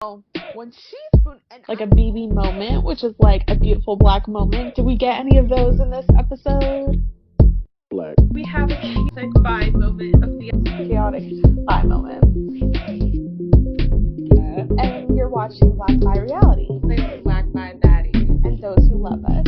When she spoon and like a BB moment, which is like a beautiful black moment. Did we get any of those in this episode? Black. We have a chaotic vibe moment of the Chaotic vibe moment. And you're watching Black by Reality. Black by Baddies. And those who love us.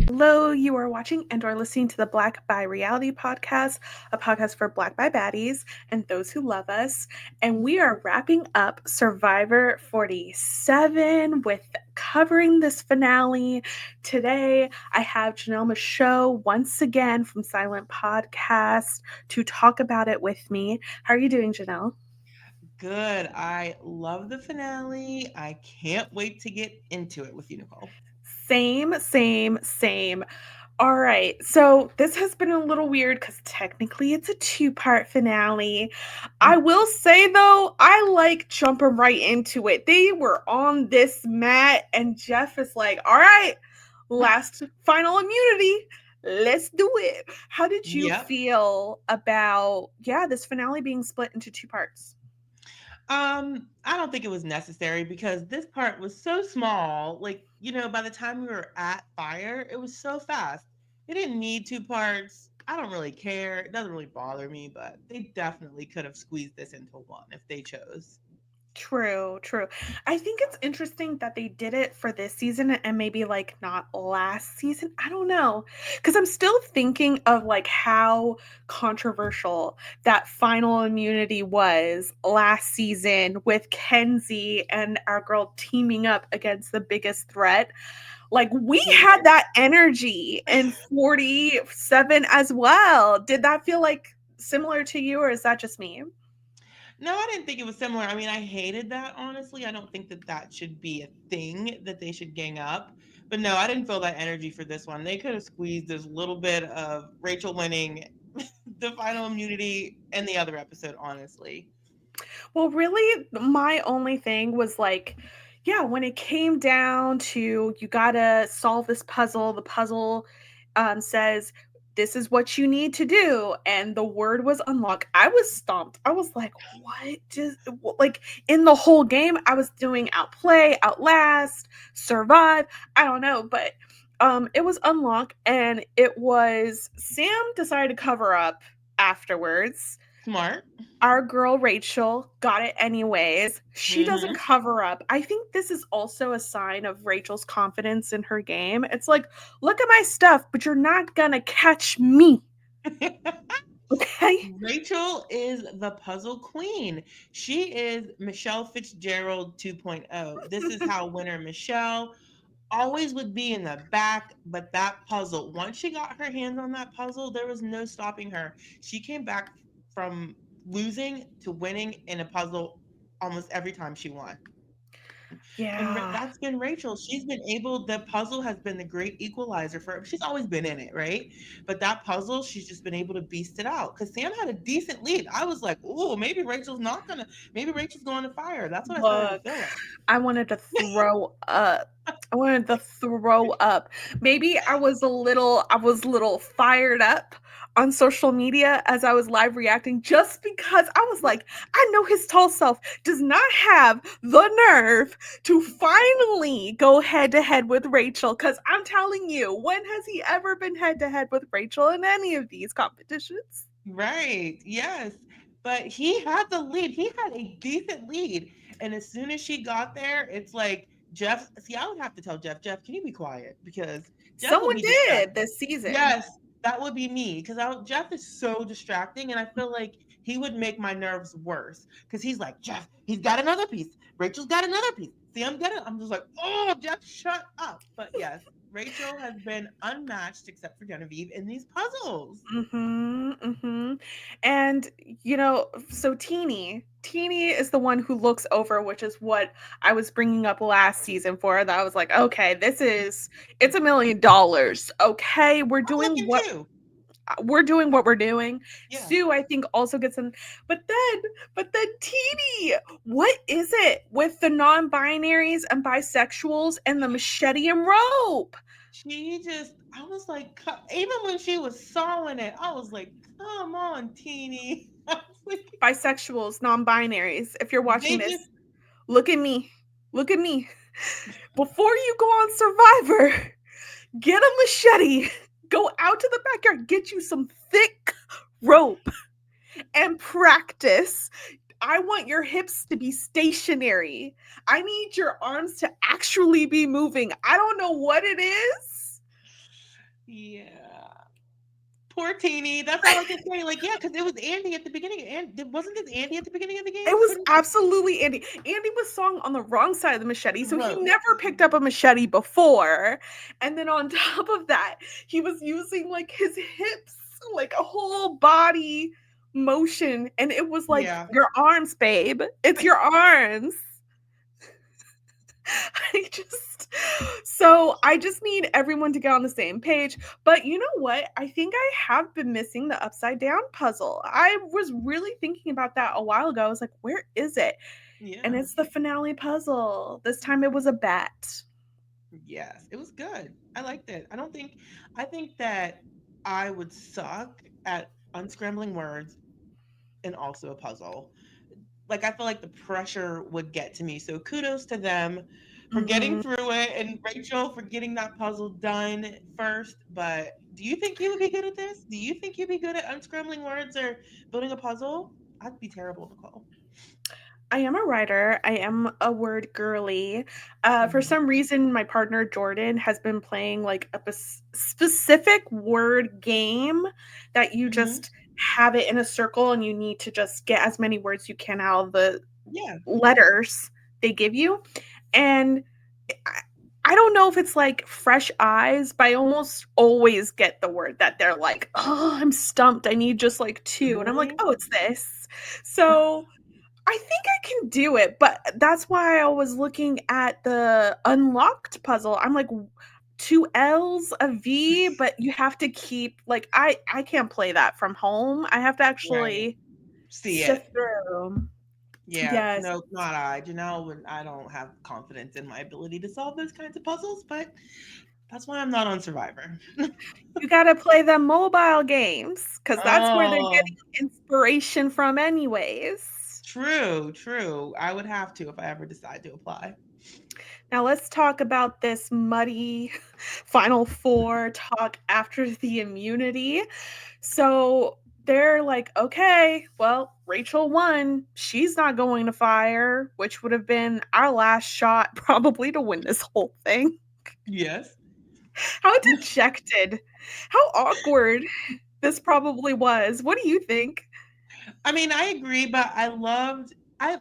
Hello, you are watching and are listening to the Black by Reality podcast, a podcast for Black by Baddies and those who love us. And we are wrapping up Survivor 47 with covering this finale. Today, I have Janelle Michaux once again from Silent Podcast to talk about it with me. How are you doing, Janelle? Good. I love the finale. I can't wait to get into it with you, Nicole. Same. All right. So this has been a little weird because technically it's a two-part finale. I will say, though, I like jumping right into it. They were on this mat and Jeff is like, all right, last final immunity. Let's do it. How did you feel about, this finale being split into two parts? I don't think it was necessary because this part was so small. Like, by the time we were at fire, it was so fast. It didn't need two parts. I don't really care. It doesn't really bother me, but they definitely could have squeezed this into one if they chose. True. I think it's interesting that they did it for this season and maybe like not last season. I don't know. Because I'm still thinking of like how controversial that final immunity was last season with Kenzie and our girl teaming up against the biggest threat. Like we had that energy in 47 as well. Did that feel like similar to you or is that just me? No, I didn't think it was similar. I mean, I hated that, honestly. I don't think that should be a thing that they should gang up. But no, I didn't feel that energy for this one. They could have squeezed this little bit of Rachel winning the final immunity in the other episode, honestly. Well, really, my only thing was like, when it came down to you gotta solve this puzzle, the puzzle says, this is what you need to do. And the word was unlock. I was stumped. I was like, what? Just like in the whole game, I was doing outplay, outlast, survive. I don't know. But it was unlock. And it was Sam decided to cover up afterwards. Smart. Our girl Rachel got it anyways. She doesn't cover up. I think this is also a sign of Rachel's confidence in her game. It's like, look at my stuff, but you're not gonna catch me. Okay? Rachel is the puzzle queen. She is Michelle Fitzgerald 2.0. This is how winner Michelle always would be in the back, but that puzzle, once she got her hands on that puzzle, there was no stopping her. She came back from losing to winning in a puzzle almost every time she won. Yeah. And that's been Rachel. She's been able, the puzzle has been the great equalizer for her. She's always been in it, right? But that puzzle, she's just been able to beast it out. Because Sam had a decent lead. I was like, oh, maybe Rachel's going to fire. That's what I started to feel like. I wanted to throw up. Maybe I was a little fired up on social media as I was live reacting just because I was like, I know his tall self does not have the nerve to finally go head to head with Rachel. Because I'm telling you, when has he ever been head to head with Rachel in any of these competitions? Right. Yes. But he had the lead. He had a decent lead. And as soon as she got there, it's like, Jeff, I would have to tell Jeff, can you be quiet? Because Jeff someone did this season. Yes, that would be me. Because Jeff is so distracting. And I feel like he would make my nerves worse. Because he's like, Jeff, he's got another piece. Rachel's got another piece. See, I'm just like, oh, Jeff, shut up. But yes, Rachel has been unmatched except for Genevieve in these puzzles. And, so Teeny is the one who looks over, which is what I was bringing up last season for. That I was like, okay, it's $1 million. Okay, we're doing what we're doing. Yeah. Sue, I think, also gets in. But then Teeny, what is it with the non-binaries and bisexuals and the machete and rope? I was like, even when she was sawing it, I was like, come on, Teeny. Bisexuals, non-binaries, if you're watching this, look at me. Look at me. Before you go on Survivor, get a machete, go out to the backyard, get you some thick rope, and practice. I want your hips to be stationary. I need your arms to actually be moving. I don't know what it is. Yeah. Poor Teeny. That's all I can say. Like, yeah, because it was Andy at the beginning. And wasn't this Andy at the beginning of the game? It was absolutely Andy. Andy was sung on the wrong side of the machete, so he Gross. never picked up a machete before. And then on top of that, he was using like his hips, like a whole body motion. And it was like, Yeah. your arms, babe. It's your arms. I just need everyone to get on the same page. But you know what? I think I have been missing the upside down puzzle. I was really thinking about that a while ago. I was like, where is it? And Yeah. it's the finale puzzle. This time it was a bat. Yes. It was good. I liked it. I think that I would suck at unscrambling words and also a puzzle. Like, I feel like the pressure would get to me. So kudos to them for getting Mhm. through it, and Rachel for getting that puzzle done first. But do you think you would be good at this? Do you think you'd be good at unscrambling words or building a puzzle? I'd be terrible, Nicole. I am a writer. I am a word girly. For Mhm. some reason, my partner Jordan has been playing like a specific word game that you Mhm. just have it in a circle and you need to just get as many words you can out of the Yeah. letters they give you. And I, I don't know if it's like fresh eyes, but I almost always get the word that they're like, oh, I'm stumped. I need just like two. And I'm like, Really? oh, it's this. So I think I can do it, but that's why I was looking at the unlocked puzzle. I'm like, two L's, a V, but you have to keep like I can't play that from home. I have to Right. actually See it. sift through. Yeah. Yes. No, not I. Janelle, when I don't have confidence in my ability to solve those kinds of puzzles, but that's why I'm not on Survivor. You got to play the mobile games cuz that's where they're Oh, getting inspiration from anyways. true, true. I would have to if I ever decide to apply. Now let's talk about this muddy final four talk after the immunity. So they're like, okay, well, Rachel won. She's not going to fire, which would have been our last shot probably to win this whole thing. Yes. How dejected, how awkward this probably was. What do you think? I mean, I agree, but I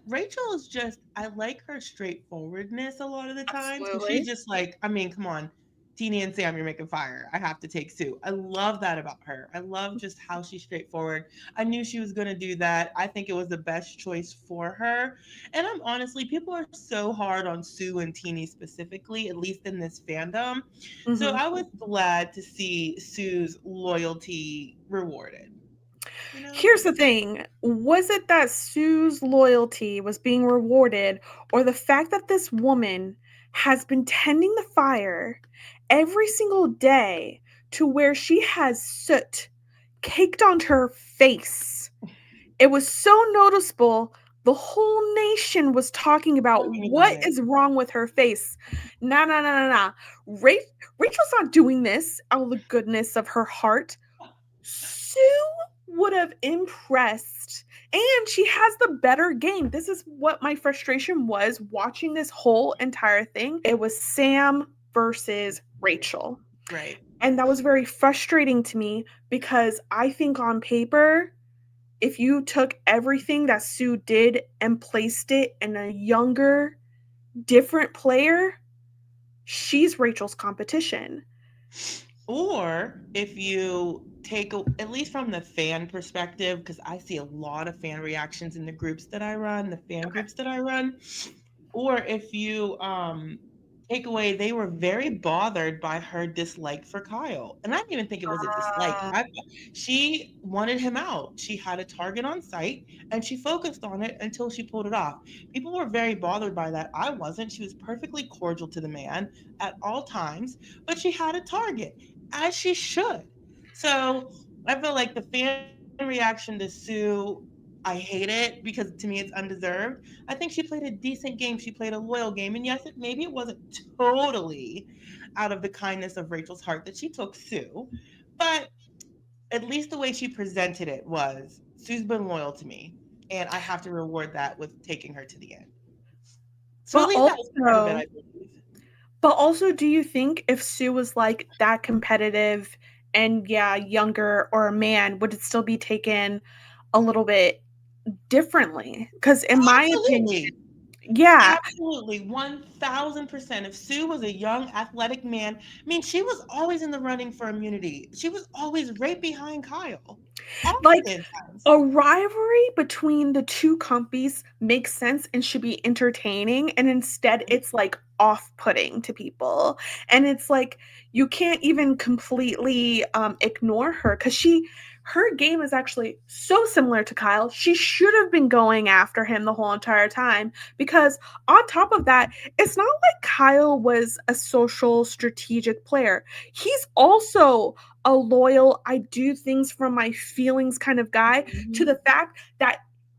Rachel is just I like her straightforwardness a lot of the times because she's Absolutely. just like, I mean, come on, Teeny and Sam, you're making fire. I have to take Sue. I love that about her. I love just how she's straightforward. I knew she was gonna do that. I think it was the best choice for her. And I'm honestly, people are so hard on Sue and Teeny specifically, at least in this fandom. So Mhm. I was glad to see Sue's loyalty rewarded. You know? Here's the thing. Was it that Sue's loyalty was being rewarded, or the fact that this woman has been tending the fire every single day to where she has soot caked onto her face? It was so noticeable. The whole nation was talking about Talking about what it. is wrong with her face. Nah, nah, nah, nah, nah. Rachel's not doing this out of the goodness of her heart. Sue would have impressed. And she has the better game. This is what my frustration was watching this whole entire thing. It was Sam versus Rachel. Right. And that was very frustrating to me because I think on paper, if you took everything that Sue did and placed it in a younger, different player, she's Rachel's competition. Or if you take at least from the fan perspective, because I see a lot of fan reactions in the groups that I run, the fan Okay. groups that I run, or if you take away they were very bothered by her dislike for Kyle. And I didn't even think it was a dislike. Uh, She wanted him out. She had a target on sight and she focused on it until she pulled it off. People were very bothered by that. I wasn't. She was perfectly cordial to the man at all times, but she had a target, as she should. So I feel like the fan reaction to Sue, I hate it because to me it's undeserved. I think she played a decent game. She played a loyal game. And yes, maybe it wasn't totally out of the kindness of Rachel's heart that she took Sue, but at least the way she presented it was Sue's been loyal to me, and I have to reward that with taking her to the end. So at But least that was part of it, also, I believe. do you think if Sue was like that competitive and yeah, younger or a man, would it still be taken a little bit differently? Because in my opinion, Absolutely. yeah, Absolutely. 1000%. If Sue was a young athletic man, I mean, she was always in the running for immunity. She was always right behind Kyle. like Often times. a rivalry between the two compies makes sense and should be entertaining, and instead it's like off-putting to people, and it's like you can't even completely ignore her because her game is actually so similar to Kyle. She should have been going after him the whole entire time because on top of that, it's not like Kyle was a social strategic player. He's also a loyal, I do things from my feelings kind of guy, to Mhm. the fact that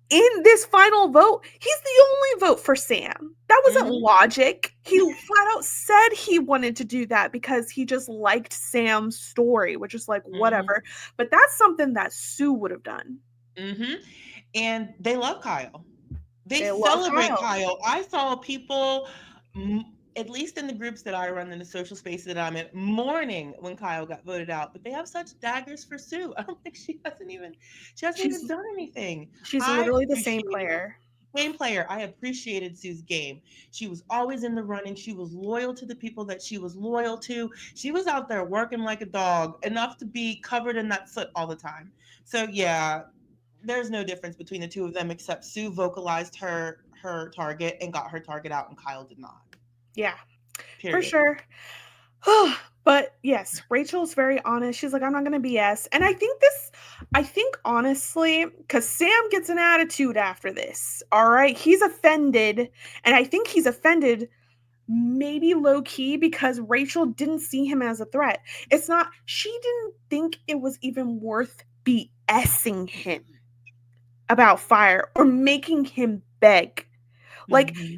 in this final vote, he's the only vote for Sam. That wasn't Mhm. logic. He flat out said he wanted to do that because he just liked Sam's story, which is like, Mhm. whatever. But that's something that Sue would have done. Mhm. And they love Kyle. They They love celebrate Kyle. Kyle. I saw people, at least in the groups that I run in the social space that I'm in, mourning when Kyle got voted out. But they have such daggers for Sue. I don't think she hasn't even She's done anything. she's I literally the same appreciated player. game player. I appreciated Sue's game. She was always in the running. She was loyal to the people that she was loyal to. She was out there working like a dog, enough to be covered in that soot all the time. So yeah, there's no difference between the two of them except Sue vocalized her target and got her target out, and Kyle did not. Yeah, for Period. sure. But yes, Rachel's very honest. She's like, I'm not going to BS. And I think honestly, because Sam gets an attitude after this. All right. He's offended. And I think he's offended maybe low key because Rachel didn't see him as a threat. She didn't think it was even worth BSing him about fire or making him beg. Like Hmm.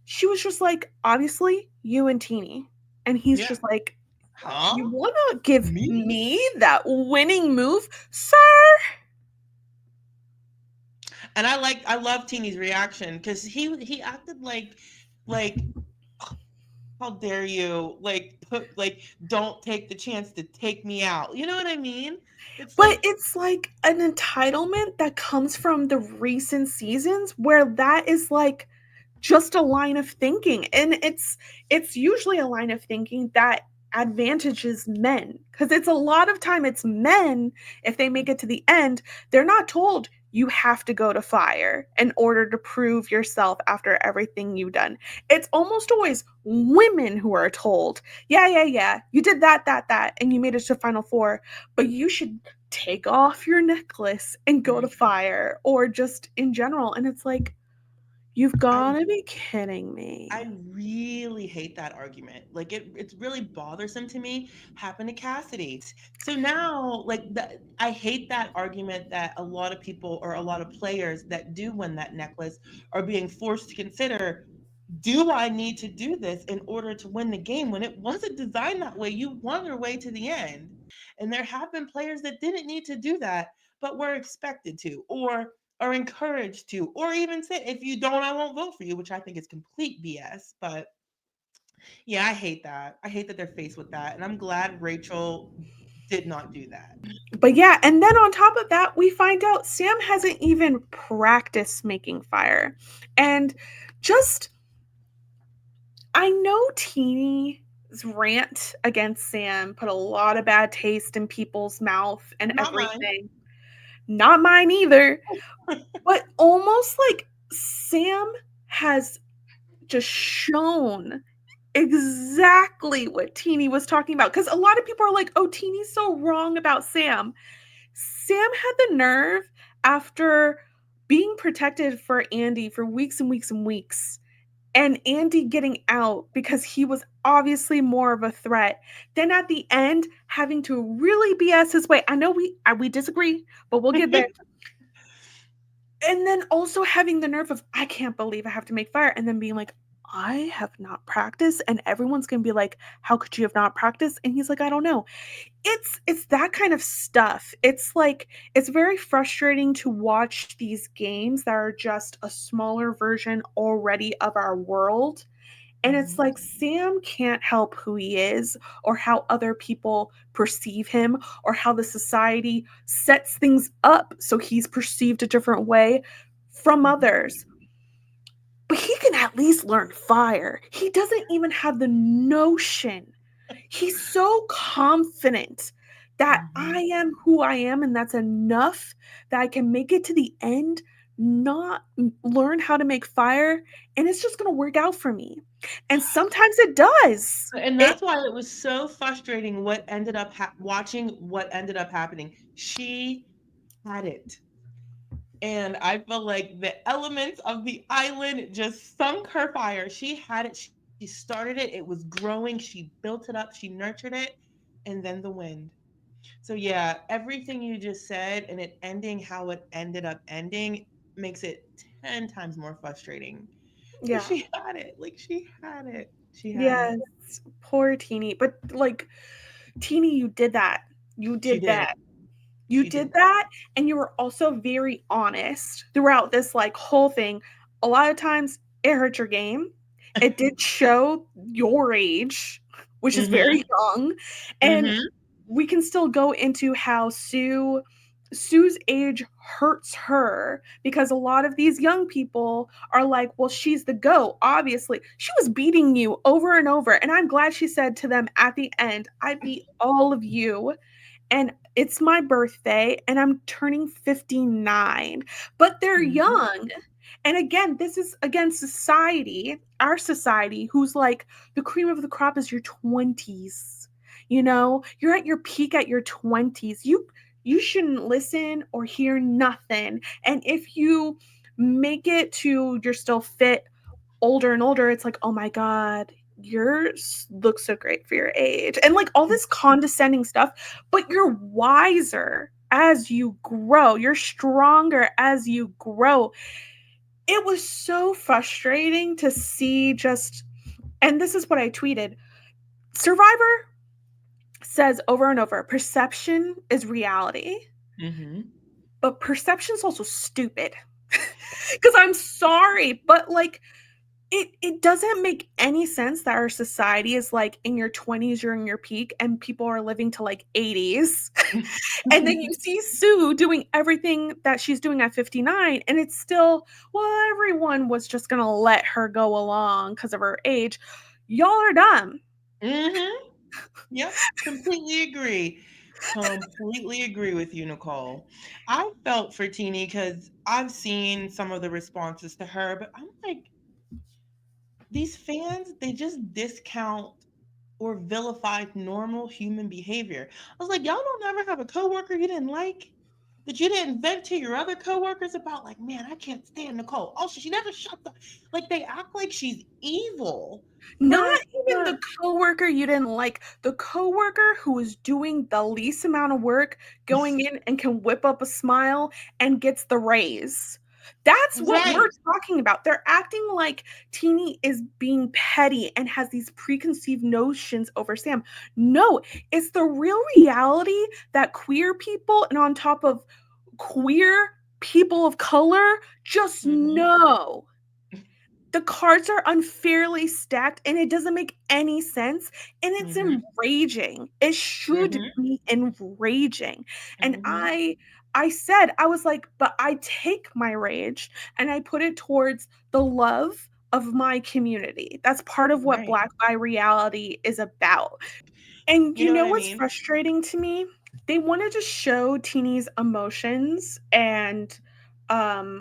she was just like, obviously, you and Teeny. And he's Yeah. just like, you Huh? want to give Me? me that winning move, sir? And I love Teeny's reaction because he acted like how dare you don't take the chance to take me out. You know what I mean? It's But like it's like an entitlement that comes from the recent seasons where that is like just a line of thinking. And it's usually a line of thinking that advantages men because it's a lot of time it's men if they make it to the end they're not told you have to go to fire in order to prove yourself after everything you've done. It's almost always women who are told, yeah, you did that and you made it to final four, but you should take off your necklace and go to fire or just in general. And it's like, you've I got to be kidding I me. really hate that argument. Like it's really bothersome to me. Happened to Cassidy. So now, I hate that argument that a lot of people or a lot of players that do win that necklace are being forced to consider, do I need to do this in order to win the game when it wasn't designed that way? You won your way to the end. And there have been players that didn't need to do that, but were expected to, or are encouraged to, or even say, if you don't, I won't vote for you, which I think is complete BS. But yeah, I hate that. I hate that they're faced with that. And I'm glad Rachel did not do that. But yeah, and then on top of that, we find out Sam hasn't even practiced making fire. And just, I know Teeny's rant against Sam put a lot of bad taste in people's mouth and Not mine. everything. Not mine either. But almost like Sam has just shown exactly what Teeny was talking about. Because a lot of people are like, oh, Teeny's so wrong about Sam. Sam had the nerve after being protected for Andy for weeks and weeks and weeks, and Andy getting out because he was obviously more of a threat. Then at the end, having to really BS his way. I know we disagree, but we'll get there. And then also having the nerve of, I can't believe I have to make fire. And then being like, I have not practiced. And everyone's going to be like, how could you have not practiced? And he's like, I don't know. It's that kind of stuff. It's like, it's very frustrating to watch these games that are just a smaller version already of our world. And it's Mhm. like Sam can't help who he is or how other people perceive him or how the society sets things up so he's perceived a different way from Mhm. others. But he can at least learn fire. He doesn't even have the notion. He's so confident that I Mhm. am who I am and that's enough that I can make it to the end, not learn how to make fire, and it's just going to work out for me. And sometimes it does. And It that's why it was so frustrating what ended up watching what ended up happening. She had it. And I feel like the elements of the island just sunk her fire. She had it. She started it. It was growing. She built it up. She nurtured it. And then the wind. So, yeah, everything you just said and it ending how it ended up ending makes it 10 times more frustrating. Because yeah. she had it. Like, she had it. She had Yes. it. Poor Teeny. But like Teeny, you did that. You She did did. that. You She did did that. that, and you were also very honest throughout this, like, whole thing. A lot of times, it hurt your game. It did show your age, which is Mm-hmm. very young, and Mm-hmm. we can still go into how Sue's age hurts her because a lot of these young people are like, well, she's the GOAT. Obviously, she was beating you over and over. And I'm glad she said to them at the end, I beat all of you and it's my birthday and I'm turning 59, but they're Mm-hmm. young. And again, this is again society, our society, who's like the cream of the crop is your 20s. You know, you're at your peak at your 20s. You shouldn't listen or hear nothing. And if you make it to you're still fit older and older, it's like, oh my God, yours looks so great for your age. And like all this condescending stuff, but you're wiser as you grow, you're stronger as you grow. It was so frustrating to see just, and this is what I tweeted Survivor says over and over perception is reality, Mm-hmm. but perception is also stupid. Because I'm sorry, but like, it doesn't make any sense that our society is like in your 20s you're in your peak and people are living to like 80s. And then you see Sue doing everything that she's doing at 59 and it's still, well, everyone was just going to let her go along because of her age. Y'all are dumb. Mm-hmm. Yep, completely agree. Completely agree with you, Nicole. I felt for Teeny because I've seen some of the responses to her, but I'm like, these fans, they just discount or vilify normal human behavior. I was like, y'all don't ever have a coworker you didn't like? That you didn't vent to your other coworkers about, like, man, I can't stand Nicole. Oh, she never shuts up. Like they act like she's evil Not even the for coworker you didn't like, the coworker who is doing the least amount of work, going in and can whip up a smile and gets the raise. That's what we're right. talking about. They're acting like Teeny is being petty and has these preconceived notions over Sam. No, it's the real reality that queer people and on top of queer people of color just Mm-hmm. know the cards are unfairly stacked and it doesn't make any sense and it's Mm-hmm. enraging. It should Mm-hmm. be enraging. And Mm-hmm. I said I was like, but I take my rage and I put it towards the love of my community. That's part of what Right. Black by Reality is about. And You you know what know I what's mean? frustrating to me? They wanted to show Teeny's emotions and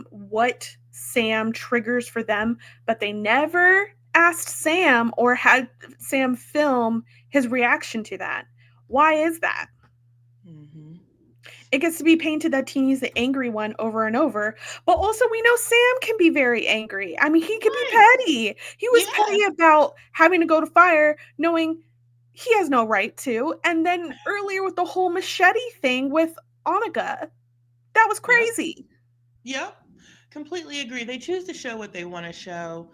what Sam triggers for them, but they never asked Sam or had Sam film his reaction to that. Why is that? Mm-hmm. It gets to be painted that Teeny's the angry one over and over, but also we know Sam can be very angry. I mean, he could be Right. petty. He was petty Yes. about having to go to fire, knowing he has no right to. And then earlier with the whole machete thing with Onika, that was Yep. crazy. Yep. Completely agree. They choose to show what they want to show.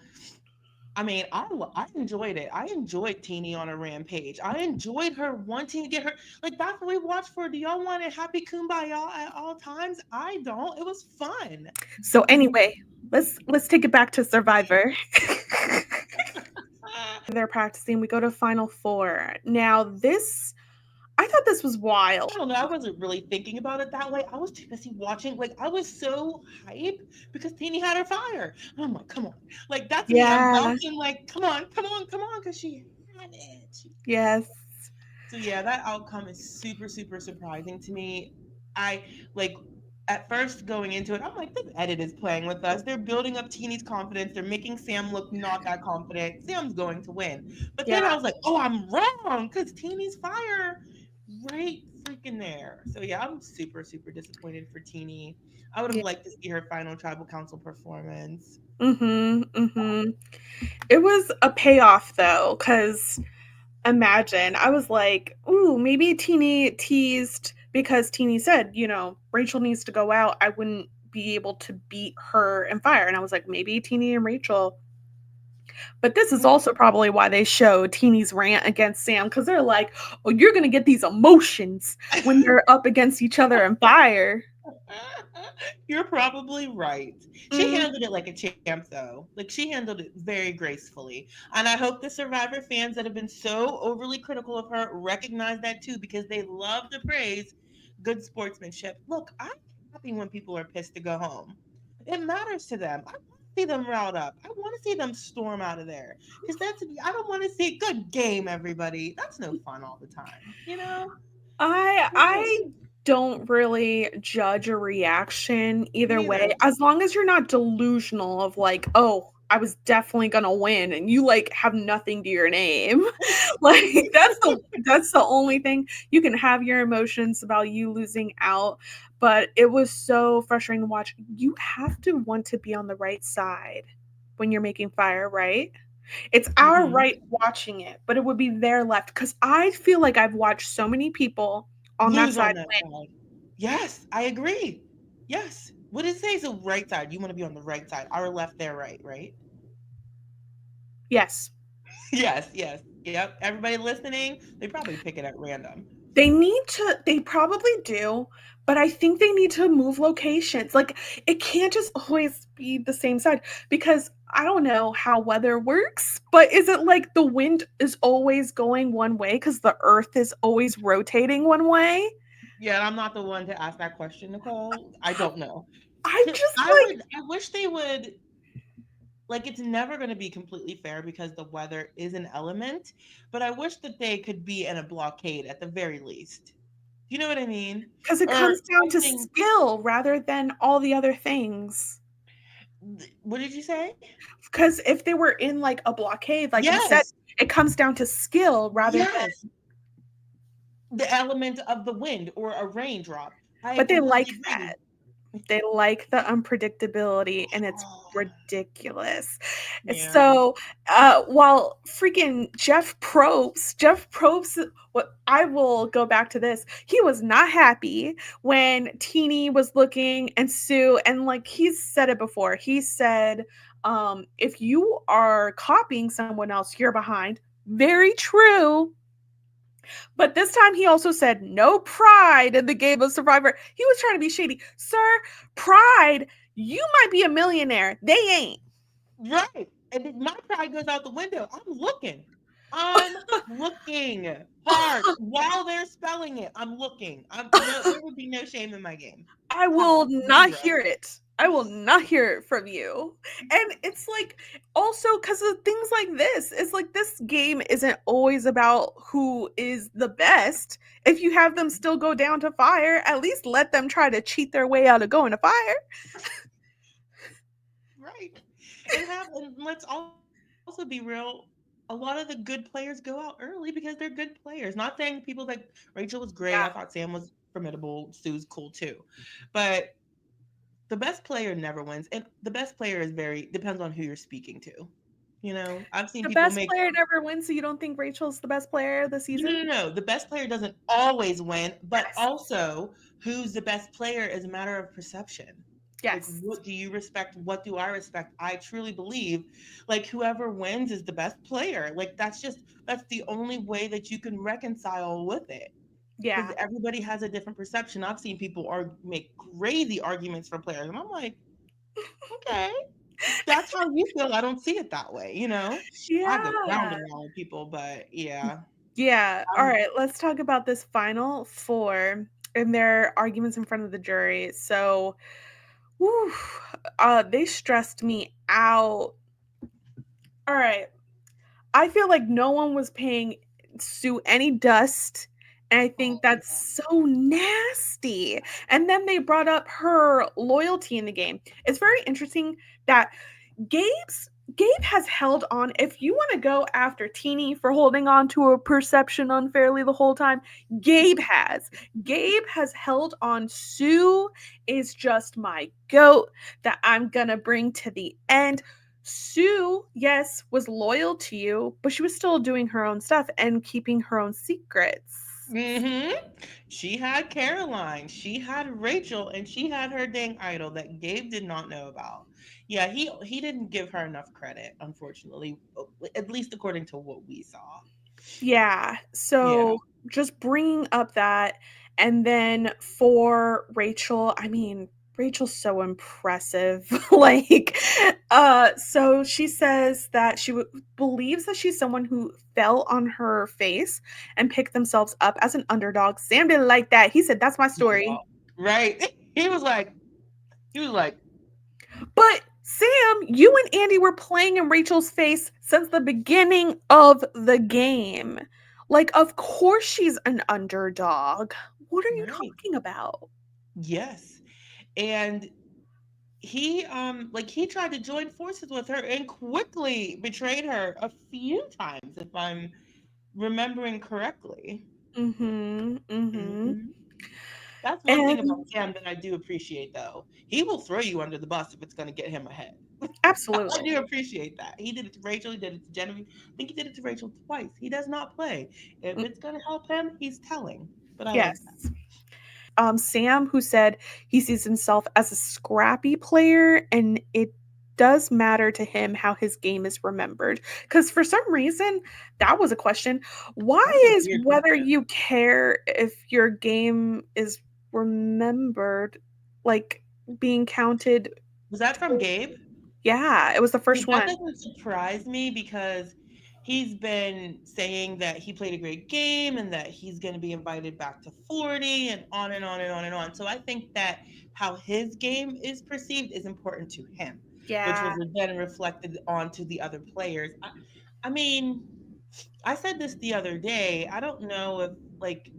I mean, I enjoyed it. I enjoyed Teeny on a rampage. I enjoyed her wanting to get her, like, that's what we watched for. Do y'all want a happy kumbaya at all times? I don't. It was fun. So anyway, let's take it back to Survivor. They're practicing. We go to Final Four. Now this, I thought this was wild. I don't know. I wasn't really thinking about it that way. I was too busy watching. Like, I was so hyped because Teeny had her fire. And I'm like, come on. Like, that's me. I'm Yeah. bouncing, like, come on, come on, come on, because she had it. Yes. So yeah, that outcome is super, super surprising to me. I like at first going into it, I'm like, this edit is playing with us. They're building up Teeny's confidence. They're making Sam look not that confident. Sam's going to win. But then I Yeah. was like, oh, I'm wrong because Teeny's fire right freaking there. So yeah, I'm super, super disappointed for Teeny. I would have Yeah. liked to see her final tribal council performance. It was a payoff though, because imagine I was like, ooh, maybe Teeny teased because Teeny said, Rachel needs to go out. I wouldn't be able to beat her in fire. And I was like, maybe Teeny and Rachel. But this is also probably why they show Teeny's rant against Sam, because they're like, oh, you're going to get these emotions when they're up against each other in fire. You're probably right. She Mm, handled it like a champ, though. Like, she handled it very gracefully. And I hope the Survivor fans that have been so overly critical of her recognize that too, because they love to praise good sportsmanship. Look, I'm happy when people are pissed to go home. It matters to them. I want to see them riled up. I want to see them storm out of there. Because I don't want to see good game, everybody. That's no fun all the time, you know? I don't really judge a reaction either Me way, either. as long as you're not delusional of like, oh, I was definitely gonna win, and you like have nothing to your name. Like that's the only thing. You can have your emotions about you losing out, but it was so frustrating to watch. You have to want to be on the right side when you're making fire, right? It's our Hmm. right watching it, but it would be their left, because I feel like I've watched so many people on that Lose on side that win. side. Yes, I agree. Yes. What did it say? So right side. You want to be on the right side. Our left, their right, right? Yes. Yes, yes. Yep. Everybody listening, they probably pick it at random. They probably do, but I think they need to move locations. Like, it can't just always be the same side, because I don't know how weather works, but is it like the wind is always going one way because the earth is always rotating one way? Yeah, I'm not the one to ask that question, Nicole. I don't know. I'm just like, I wish they would, like, it's never going to be completely fair because the weather is an element, but I wish that they could be in a blockade at the very least. Do you know what I mean? because it Or comes down to something. skill rather than all the other things. What did you say? Because if they were in like a blockade, like you said, Yes. it comes down to skill rather than, Yes. The element of the wind or a raindrop. I but they like completely that. agree. They like the unpredictability, and it's Oh, ridiculous. yeah. So, while freaking Jeff Probst, what I will go back to this, he was not happy when Teeny was looking and Sue, and like he's said it before. He said, if you are copying someone else, you're behind. Very true. But this time he also said no pride in the game of Survivor. He was trying to be shady. Sir, pride, you might be a millionaire. They ain't. Right. And then my pride goes out the window. I'm looking. I'm looking hard while they're spelling it. I'm looking. I'm no, there would be no shame in my game. I will Hell, not zero. hear it. I will not hear it from you. And it's like, also because of things like this, it's like this game isn't always about who is the best. If you have them still go down to fire, at least let them try to cheat their way out of going to fire. Right. And let's also be real. A lot of the good players go out early because they're good players. Not saying people like Rachel was great. I Yeah. thought Sam was formidable. Sue's cool too. But the best player never wins. And the best player is very depends on who you're speaking to. You know, I've seen The people best make player never wins, so you don't think Rachel's the best player this no, season? no, no. The best player doesn't always win, but Yes. also who's the best player is a matter of perception. Like, Yes. what do you respect? What do I respect? I truly believe, like, whoever wins is the best player. Like, that's the only way that you can reconcile with it. Because Yeah. everybody has a different perception. I've seen people make crazy arguments for players, and I'm like, okay, that's how you feel. I don't see it that way, you know? I go round Yeah. and round with people, but yeah. Yeah. All Um, right. Let's talk about this final four and their arguments in front of the jury. So, whew, they stressed me out. All right. I feel like no one was paying Sue any dust. And I think oh, that's so nasty. And then they brought up her loyalty in the game. It's very interesting that Gabe has held on. If you want to go after Teeny for holding on to a perception unfairly the whole time, Gabe has. Gabe has held on. Sue is just my goat that I'm gonna bring to the end. Sue, yes, was loyal to you, but she was still doing her own stuff and keeping her own secrets. hmm She had Caroline, she had Rachel, and she had her dang idol that Gabe did not know about. Yeah, he didn't give her enough credit, unfortunately, at least according to what we saw. Yeah. Yeah. So just bringing up that. And then for Rachel, I mean, Rachel's so impressive. Like, so she says that believes that she's someone who fell on her face and picked themselves up as an underdog. Sam didn't like that. He said, "That's my Yeah. story." Right. He was like, But Sam, you and Andy were playing in Rachel's face since the beginning of the game. Like, of course she's an underdog. What are you right. talking about? Yes. And he tried to join forces with her and quickly betrayed her a few times, if I'm remembering correctly. Mm-hmm. Mm-hmm. hmm That's one thing about And Sam that I do appreciate, though. He will throw you under the bus if it's going to get him ahead. I absolutely. do appreciate that. He did it to Rachel. He did it to Genevieve. I think he did it to Rachel twice. He does not play. If Mm, it's going to help him, he's telling. But I like that. yes. Sam, who said he sees himself as a scrappy player and it does matter to him how his game is remembered. Because for some reason, that was a question. Why That was a is weird whether question. you care if your game is remembered, like being counted? Was that from Gabe? Yeah, it was the See, first that one. doesn't surprise me because he's been saying that he played a great game and that he's going to be invited back to 40 and on and on and on and on. So I think that how his game is perceived is important to him, which Yeah, was then reflected onto the other players. I mean, I said this the other day. I don't know if, like,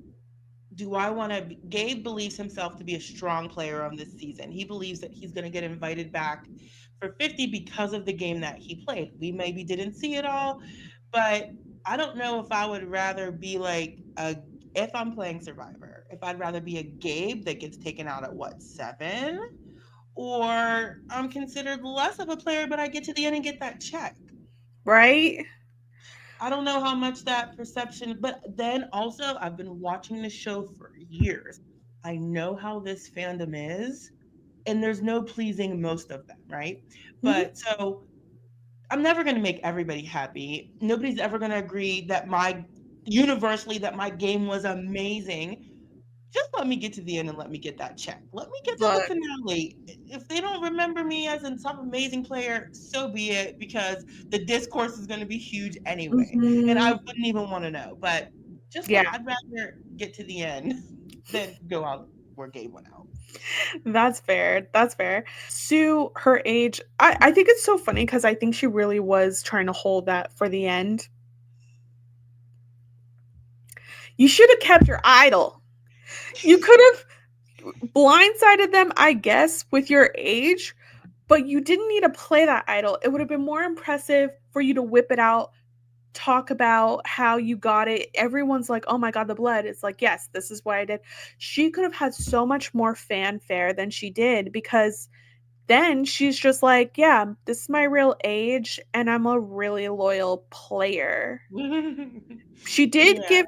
do I want to? Gabe believes himself to be a strong player on this season. He believes that he's going to get invited back for 50 because of the game that he played. We maybe didn't see it all, but I don't know if I would rather be like a, if I'm playing Survivor, if I'd rather be a Gabe that gets taken out at what, 7? Or I'm considered less of a player, but I get to the end and get that check. right? I don't know how much that perception, but then also I've been watching the show for years. I know how this fandom is, and there's no pleasing most of them, right? Mhm. But so I'm never going to make everybody happy. Nobody's ever going to agree that my universally that my game was amazing. Just let me get to the end and let me get that check. Let me get to the Look. finale. If they don't remember me as some amazing player, so be it, because the discourse is going to be huge anyway. And I Mhm. wouldn't even want to know. But Yeah. I'd rather get to the end than go out where Gabe went out. That's fair. That's fair. Sue, her age, I think it's so funny because I think she really was trying to hold that for the end. You should have kept your idol. You could have blindsided them, I guess, with your age, but you didn't need to play that idol. It would have been more impressive for you to whip it out, talk about how you got it. Everyone's like, oh my God, the blood. It's like, yes, this is what I did. She could have had so much more fanfare than she did because then she's just like, yeah, this is my real age and I'm a really loyal player. She did Yeah. give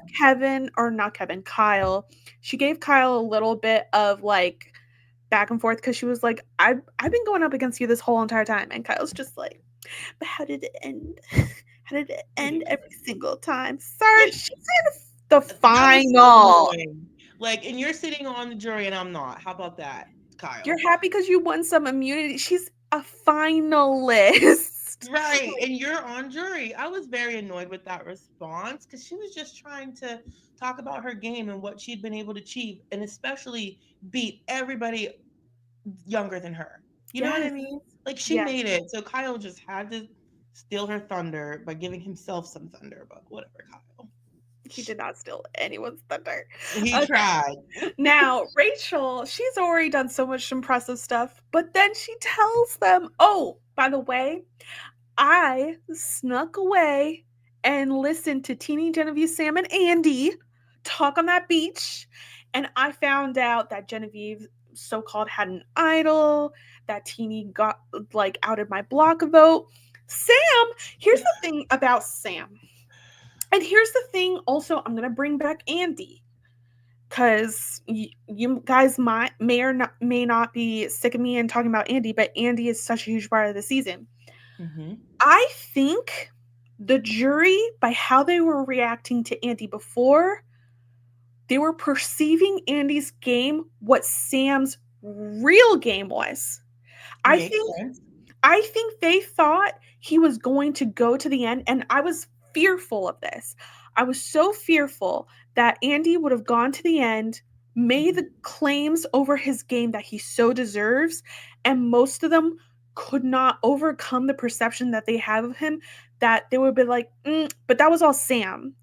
Kyle, she gave Kyle a little bit of like back and forth because she was like, I've been going up against you this whole entire time. And Kyle's just like, but how did it end? How did it end every single time? Sir, she's in the That was so final. annoying. Like, and you're sitting on the jury and I'm not. How about that, You're Kyle? happy because you won some immunity. She's a finalist. Right, and you're on jury. I was very annoyed with that response because she was just trying to talk about her game and what she'd been able to achieve, and especially beat everybody younger than her. You know what I Yes. mean? Like she Yes. made it, so Kyle just had to steal her thunder by giving himself some thunder. But whatever, Kyle. He did not steal anyone's thunder. He Okay. tried. Now, Rachel, she's already done so much impressive stuff, but then she tells them, oh, by the way, I snuck away and listened to Teeny, Genevieve, Sam, and Andy talk on that beach. And I found out that Genevieve so called had an idol, that Teeny got like outed my block vote. Sam, here's the thing about Sam. And here's the thing also, I'm going to bring back Andy because you guys may or not, may not be sick of me and talking about Andy, but Andy is such a huge part of the season. Mm-hmm. I think the jury, by how they were reacting to Andy before, they were perceiving Andy's game what Sam's real game was. I Makes think sense. I think they thought he was going to go to the end, and I was fearful of this. I was so fearful that Andy would have gone to the end, made the claims over his game that he so deserves, and most of them could not overcome the perception that they have of him, that they would be like, but that was all Sam.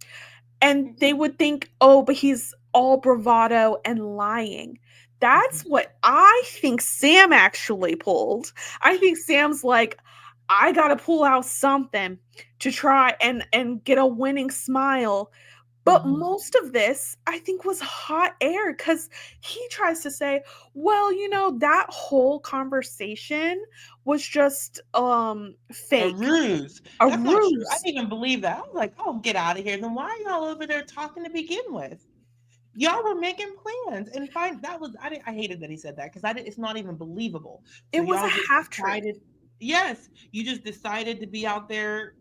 And they would think, oh, but he's all bravado and lying. That's what I think Sam actually pulled. I think Sam's like, I gotta pull out something to try and get a winning smile. But Mm-hmm. most of this, I think, was hot air because he tries to say, well, that whole conversation was just A fake, ruse. a That's not true. I ruse. didn't even believe that. I was like, oh, get out of here. Then why are y'all over there talking to begin with? Y'all were making plans and fine. That was I hated that he said that because it's not even believable. So It was a y'all just half truth. decided, yes, you just decided to be out there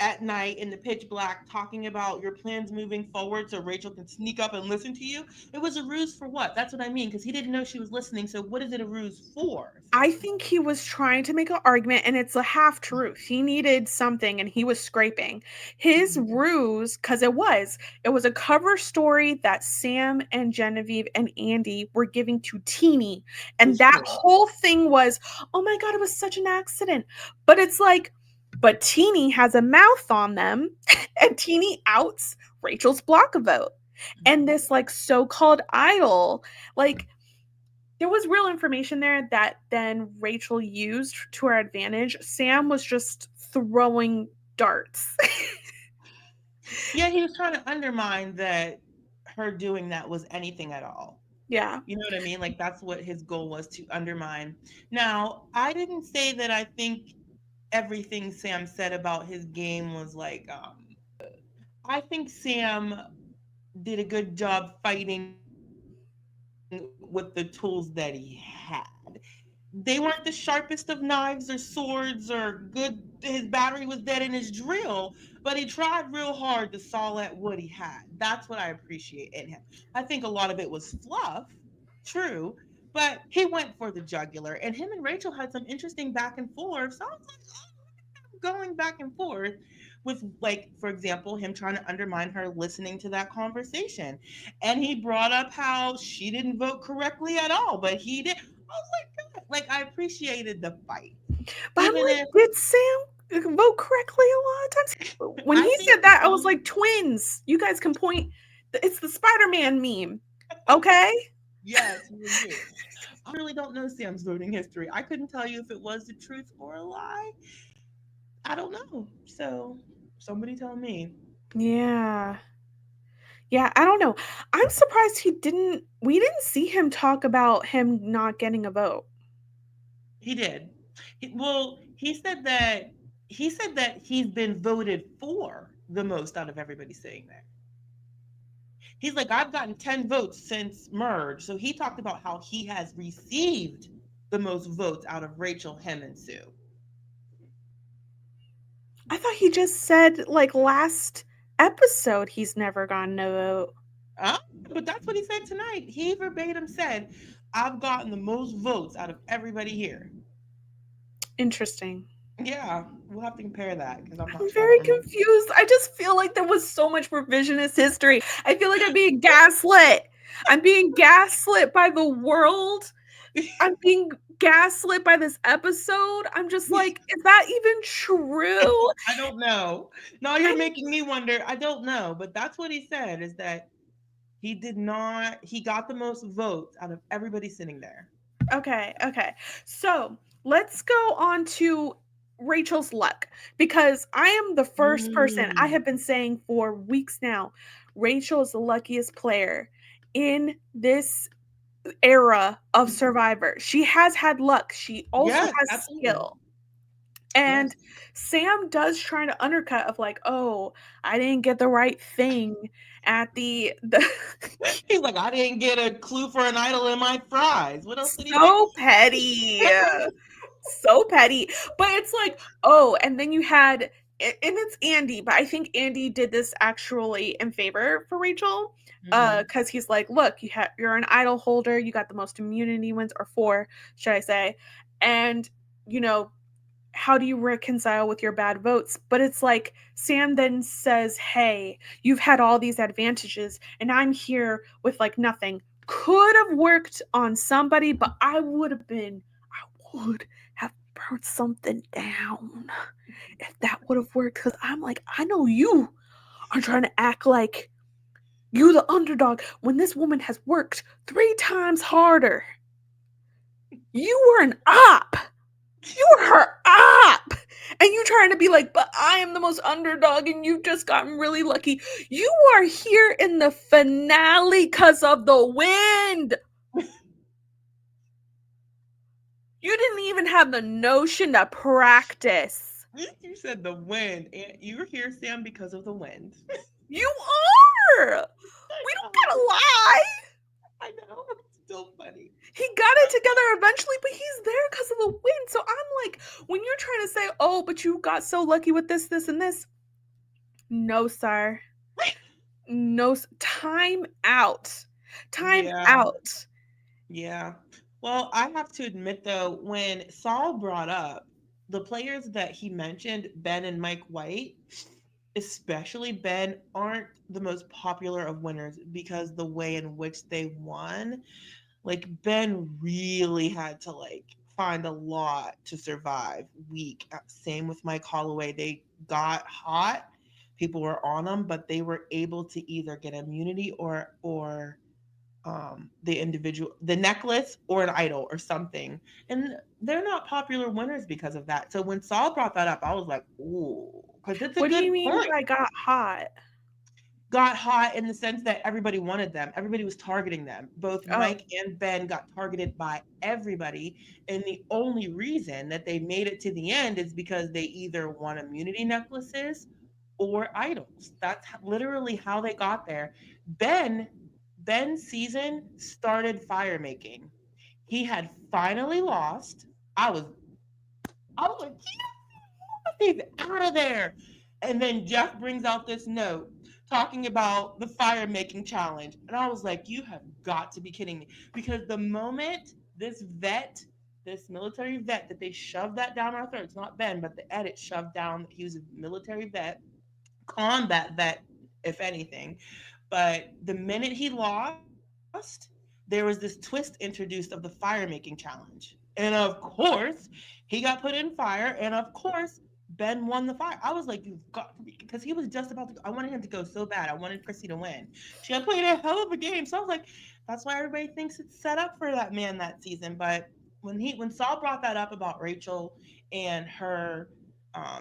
at night in the pitch black talking about your plans moving forward so Rachel can sneak up and listen to you. It was a ruse for what? That's what I mean because he didn't know she was listening. So what is it a ruse for, I Sam? think he was trying to make an argument and it's a half truth. He needed something and he was scraping. His Mhm. ruse, because it was a cover story that Sam and Genevieve and Andy were giving to Teeny. And It's that true. whole thing was, oh my God, it was such an accident. But it's like, but Teeny has a mouth on them and Teeny outs Rachel's block vote. And this like so-called idol, like there was real information there that then Rachel used to her advantage. Sam was just throwing darts. Yeah, he was trying to undermine that her doing that was anything at all. Yeah. You know what I mean? Like that's what his goal was to undermine. Now, I didn't say that I think everything Sam said about his game was like I think Sam did a good job fighting with the tools that he had. They weren't the sharpest of knives or swords or good his battery was dead in his drill, but he tried real hard to saw at what he had. That's what I appreciate in him. I think a lot of it was fluff, true, but he went for the jugular and him and Rachel had some interesting back and forth. So I was like, oh, going back and forth with like for example him trying to undermine her listening to that conversation and he brought up how she didn't vote correctly at all but he did. I was like God. Like I appreciated the fight But I'm even like, if did Sam vote correctly a lot of times? When I he think said that, I was some like, twins. You guys can point. It's the Spider-Man meme. Okay? yes you do. I really don't know Sam's voting history. I couldn't tell you if it was the truth or a lie. I don't know, so somebody tell me. Yeah. Yeah, I don't know. I'm surprised we didn't see him talk about him not getting a vote. He did. Well, he said that he's been voted for the most out of everybody sitting there. He's like, I've gotten 10 votes since merge. So he talked about how he has received the most votes out of Rachel, him, and Sue. I thought he just said like last episode he's never gotten a vote. But that's what he said tonight. He verbatim said, I've gotten the most votes out of everybody here. Interesting. Yeah, we'll have to compare that because I'm not I'm sure. I don't very remember. confused. I just feel like there was so much revisionist history. I feel like I'm being gaslit. I'm being gaslit by the world. I'm being gaslit by this episode. I'm just like, is that even true? I don't know. Now you're And making me wonder. I don't know, but that's what he said is that he did not, he got the most votes out of everybody sitting there. okay. So let's go on to Rachel's luck because I am the first person I Mm. have been saying for weeks now. Rachel is the luckiest player in this era of Survivor. She has had luck. She also Yes, has absolutely. skill. And Yes. Sam does try to undercut of like, oh, I didn't get the right thing at the He's like, I didn't get a clue for an idol in my fries. What else did he say? so petty. So petty. But it's like, oh, and then you had and it's Andy, but I think Andy did this actually in favor for Rachel. Hmm. Because he's like, look, you're an idol holder, you got the most immunity wins, or four, should I say, and you know, how do you reconcile with your bad votes? But it's like Sam then says, hey, you've had all these advantages, and I'm here with like nothing. Could have worked on somebody, but I would have burnt something down if that would have worked. Because I'm like, I know you are trying to act like you the underdog when this woman has worked 3 times harder. You were an op. You were her op. And you trying to be like, but I am the most underdog and you've just gotten really lucky. You are here in the finale because of the wind. You didn't even have the notion to practice. You said the wind. And you're here, Sam, because of the wind. You are. We don't gotta lie. I know. It's still funny. He got it together eventually, but he's there because of the wind. So I'm like, when you're trying to say, oh, but you got so lucky with this, and this, no, sir. No, time out. Time Yeah. out. Yeah. Well, I have to admit though, when Saul brought up the players that he mentioned, Ben and Mike White, especially Ben, aren't the most popular of winners because the way in which they won. Like Ben really had to like find a lot to survive week. Same with Mike Holloway. They got hot. People were on them, but they were able to either get immunity or the individual, the necklace or an idol or something. And they're not popular winners because of that. So when Saul brought that up, I was like, ooh, because it's a What do you good mean point. by got hot? Got hot in the sense that everybody wanted them. Everybody was targeting them. Both Oh, Mike and Ben got targeted by everybody. And the only reason that they made it to the end is because they either won immunity necklaces or idols. That's literally how they got there. Ben, Ben's season started fire making. He had finally lost. I was, I was like, he's out of there. And then Jeff brings out this note talking about the fire making challenge. And I was like, you have got to be kidding me. Because the moment this vet, this military vet, that they shoved that down our throats, not Ben, but the edit shoved down that he was a military vet, combat vet, if anything. But the minute he lost, there was this twist introduced of the fire making challenge. And of course, he got put in fire. And of course, Ben won the fire. I was like, you've got to be, because he was just about to, I wanted him to go so bad. I wanted Chrissy to win. She had played a hell of a game. So I was like, that's why everybody thinks it's set up for that man that season. But when Saul brought that up about Rachel and her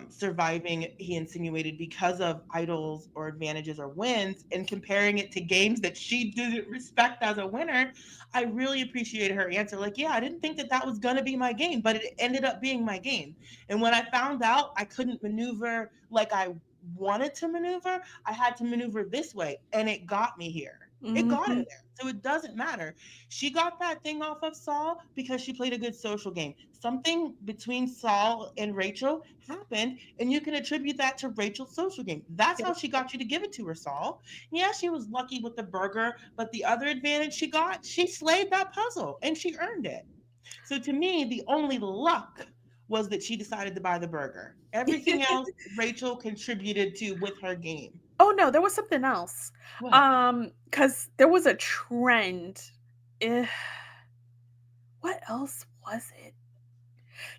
surviving, he insinuated, because of idols or advantages or wins, and comparing it to games that she didn't respect as a winner, I really appreciated her answer. Like, yeah, I didn't think that that was going to be my game, but it ended up being my game. And when I found out I couldn't maneuver like I wanted to maneuver, I had to maneuver this way, and it got me here. It got in Mhm. there. So it doesn't matter. She got that thing off of Saul because she played a good social game. Something between Saul and Rachel happened, and you can attribute that to Rachel's social game. That's how she got you to give it to her, Saul. Yeah, she was lucky with the burger, but the other advantage she got, she slayed that puzzle and she earned it. So to me, the only luck was that she decided to buy the burger. Everything else, Rachel contributed to with her game. Oh no, there was something else. What? Because there was a trend. Eh, what else was it?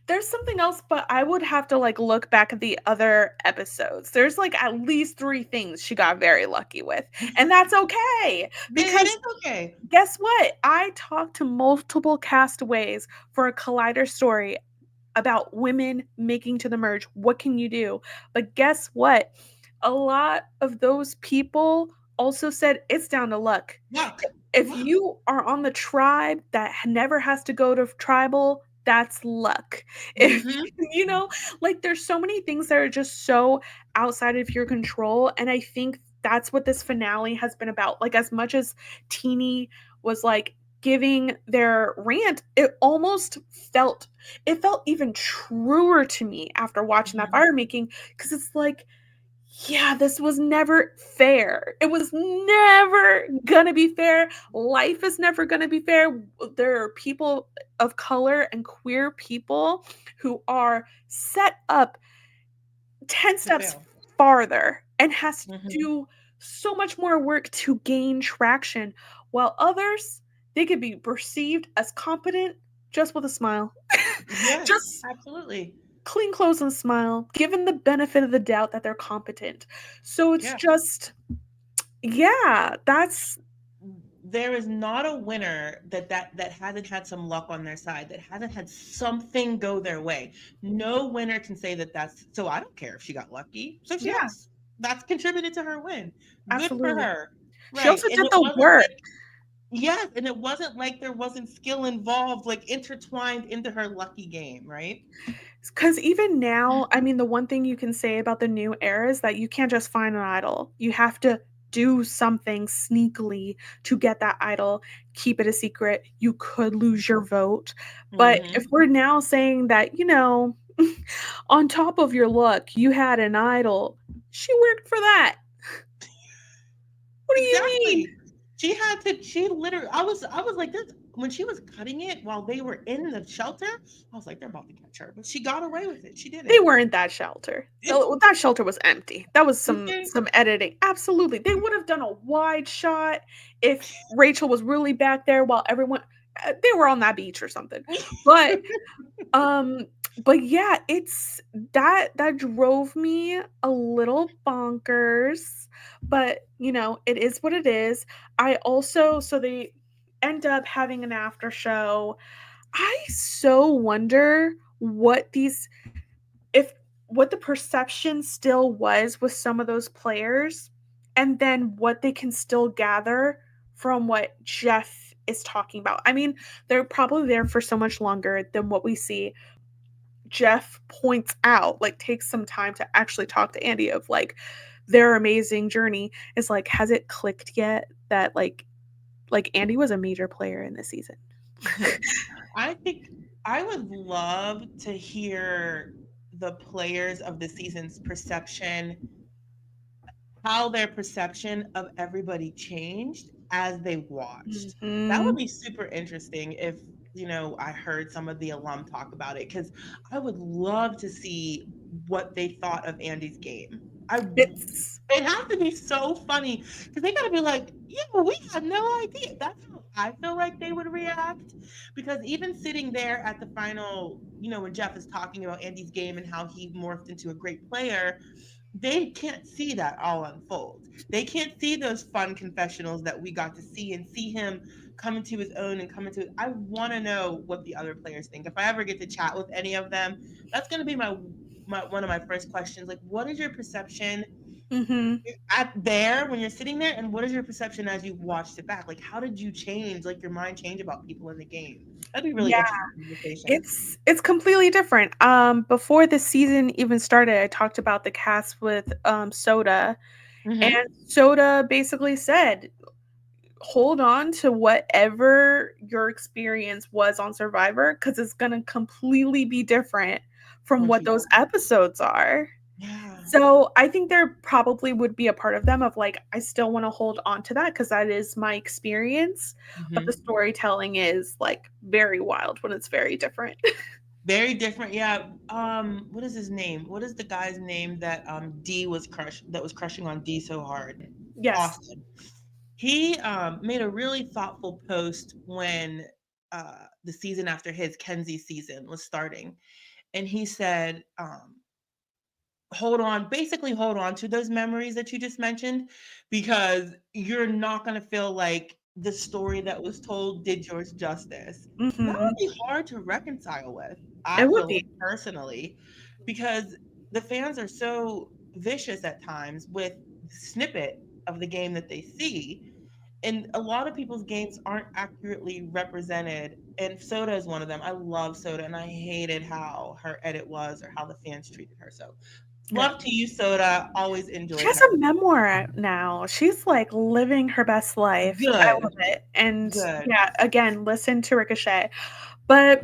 There's something else, but I would have to like look back at the other episodes. There's like at least 3 things she got very lucky with. And that's okay. It Because is okay. guess what? I talked to multiple castaways for a Collider story about women making to the merge. What can you do? But guess what? A lot of those people also said it's down to luck. Luck. If Luck. you are on the tribe that never has to go to tribal, that's luck. If Mm-hmm. like there's so many things that are just so outside of your control. And I think that's what this finale has been about. Like, as much as Teeny was like giving their rant, it felt even truer to me after watching that Mm-hmm. fire making, because it's like, yeah, this was never fair. It was never gonna be fair. Life is never gonna be fair. There are people of color and queer people who are set up 10 To steps fail. farther and has to Mm-hmm. do so much more work to gain traction, while others, they could be perceived as competent just with a smile. Yes, Just absolutely. clean clothes and smile, given the benefit of the doubt that they're competent. So it's Yeah. just, yeah, that's There is not a winner that hasn't had some luck on their side, that hasn't had something go their way. No winner can say that that's so. I don't care if she got lucky. So yeah, yes, that's contributed to her win. Good for absolutely. her. She Right. also And did it the wasn't work. like yes, and it wasn't like there wasn't skill involved, like intertwined into her lucky game, right? Because even now, I mean, the one thing you can say about the new era is that you can't just find an idol. You have to do something sneakily to get that idol, keep it a secret. You could lose your vote. But Mm-hmm. if we're now saying that, on top of your luck, you had an idol, she worked for that. What do you mean? Exactly. She had to. She literally. I was like this when she was cutting it while they were in the shelter. I was like, they're about to catch her, but she got away with it. She did They it. weren't that shelter. That shelter was empty. That was some Okay. some editing. Absolutely. They would have done a wide shot if Rachel was really back there while everyone they were on that beach or something. But um but yeah, it's that drove me a little bonkers, but it is what it is. I also so they end up having an after show. I so wonder if what the perception still was with some of those players, and then what they can still gather from what Jeff is talking about. I mean, they're probably there for so much longer than what we see. Jeff points out, like, takes some time to actually talk to Andy of like their amazing journey. Is like, has it clicked yet that like Andy was a major player in this season? I think I would love to hear the players of the season's perception, how their perception of everybody changed as they watched. That would Mhm. be super interesting if, I heard some of the alum talk about it because I would love to see what they thought of Andy's game. It's It has to be so funny because they got to be like, yeah, we had no idea. That's how I feel like they would react. Because even sitting there at the final, when Jeff is talking about Andy's game and how he morphed into a great player, they can't see that all unfold. They can't see those fun confessionals that we got to see and see him come into his own and come into it. I want to know what the other players think. If I ever get to chat with any of them, that's going to be my one of my first questions. Like, what is your perception mhm. at there when you're sitting there, and what is your perception as you watched it back? Like, how did you change? Like, your mind change about people in the game? That'd be really Yeah. interesting conversation. It's completely different. Before the season even started, I talked about the cast with Soda, and Mm-hmm. Soda basically said, hold on to whatever your experience was on Survivor, because it's going to completely be different from Once what you those go. episodes are. Yeah. So I think there probably would be a part of them of like, I still want to hold on to that because that is my experience. But the Mhm. storytelling is like very wild when it's very different. Very different. Yeah. What is his name? What is the guy's name that D was crushing on D so hard? Yes. Austin. He made a really thoughtful post when the season after his Kenzie season was starting, and he said, hold on to those memories that you just mentioned, because you're not going to feel like the story that was told did yours justice. That Hmm. would be hard to reconcile with, I It would feel be. like, personally, because the fans are so vicious at times with the snippet of the game that they see, and a lot of people's games aren't accurately represented, and Soda is one of them. I love Soda, and I hated how her edit was or how the fans treated her. So Yeah. love to you, Soda. Always She enjoyed has her. a memoir out now. She's like living her best life. I Good, love it. And good. yeah, again, listen to Ricochet. But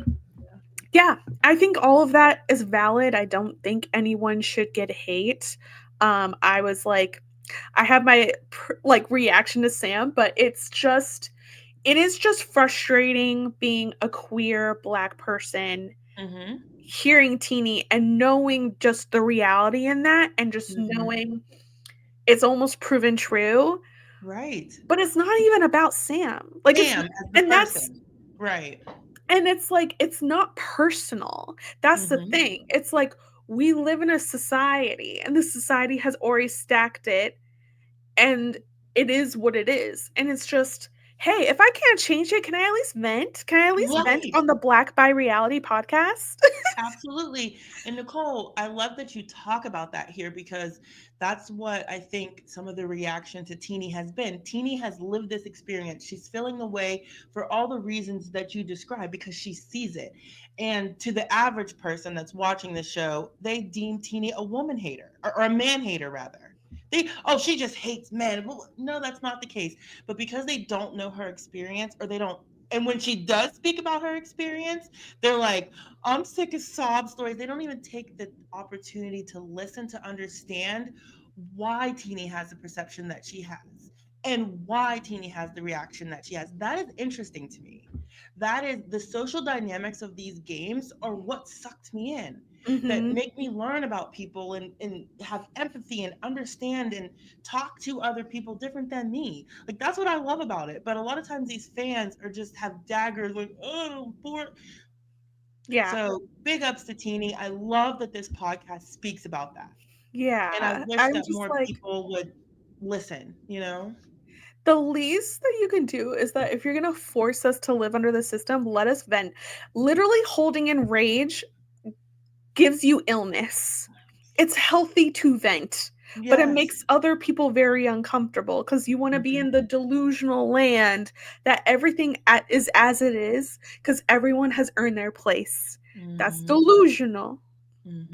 yeah, I think all of that is valid. I don't think anyone should get hate. I was like, I have my like reaction to Sam, but it is just frustrating being a queer black person, Mm-hmm. hearing Teeny and knowing just the reality in that, and just Mm-hmm. knowing it's almost proven true. Right. But it's not even about Sam. Like it's Sam as the and that's person. Right. and it's like it's not personal. That's the Mm-hmm. thing. It's like we live in a society and the society has already stacked it, and it is what it is. And it's just, hey, if I can't change it, can I at least vent? Can I at least vent Right. on the Black by Reality podcast? Absolutely. And Nicole, I love that you talk about that here, because that's what I think some of the reaction to Teeny has been. Teeny has lived this experience. She's feeling the way for all the reasons that you described, because she sees it. And to the average person that's watching the show, they deem Teeny a woman hater, or a man hater rather. Oh, she just hates men. Well, no, that's not the case. But because they don't know her experience, or they don't, and when she does speak about her experience, they're like, I'm sick of sob stories. They don't even take the opportunity to listen to understand why Teeny has the perception that she has, and why Teeny has the reaction that she has. That is interesting to me. That is the social dynamics of these games are what sucked me in, that Hmm. make me learn about people, and have empathy and understand and talk to other people different than me. Like, that's what I love about it. But a lot of times these fans are just have daggers, like, oh, poor. Yeah. So big ups to Teeny. I love that this podcast speaks about that. And I Yeah. wish I'm that just more like, people would listen, you know? the least that you can do is that if you're going to force us to live under the system, let us vent. Literally holding in rage gives you illness. It's healthy to vent, but it Yes. makes other people very uncomfortable because you want to be Mhm, in the delusional land that everything is as it is because everyone has earned their place. That's mhm, delusional.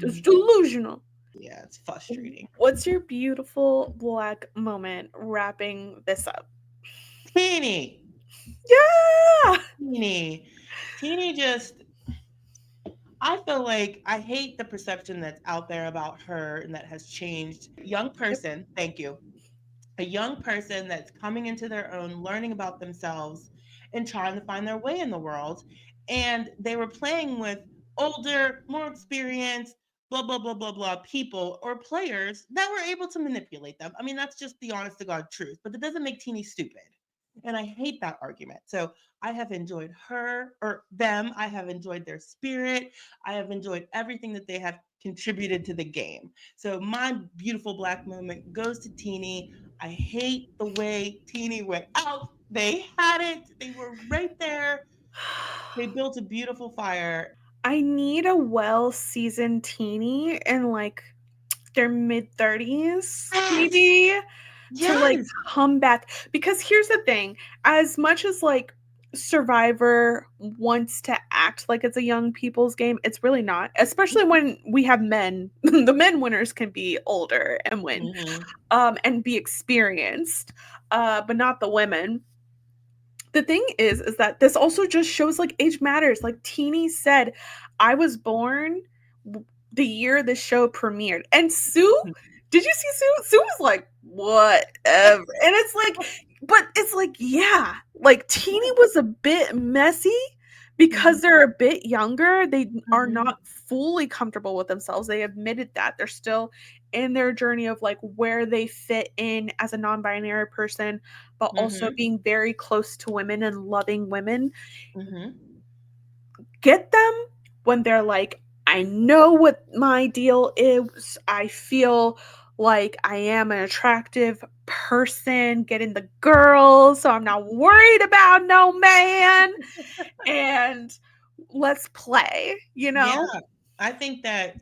It's mhm. delusional. Yeah, it's frustrating. What's your beautiful black moment wrapping this up? Teeny, Yeah. Teeny, Teeny just, I feel like I hate the perception that's out there about her and that has changed. Young Yep. person, thank you. A young person that's coming into their own, learning about themselves, and trying to find their way in the world. And they were playing with older, more experienced, blah, blah, blah, blah, blah people or players that were able to manipulate them. I mean, that's just the honest to God truth, but that doesn't make Teeny stupid. And I hate that argument. So I have enjoyed her or them. I have enjoyed their spirit. I have enjoyed everything that they have contributed to the game. So my beautiful black moment goes to Teeny. I hate the way Teeny went out. They had it. They were right there. They built a beautiful fire. I need a well seasoned teeny in like their mid 30s, Yes. maybe, to like Yes. come back. Because here's the thing, as much as like Survivor wants to act like it's a young people's game, it's really not, especially when we have men. The men winners can be older and win, Mm-hmm. and be experienced, but not the women. The thing is that this also just shows like age matters. Like Teeny said, I was born the year the show premiered. And Sue, did you see Sue? Sue was like, whatever. And it's like, but it's like, yeah, like Teeny was a bit messy because they're a bit younger. They are not fully comfortable with themselves. They admitted that. They're still in their journey of like where they fit in as a non-binary person, but also being very close to women and loving women. Get them when they're like, I know what my deal is. I feel like I am an attractive person, getting the girls, so I'm not worried about no man. And let's play, you know? Yeah. I think that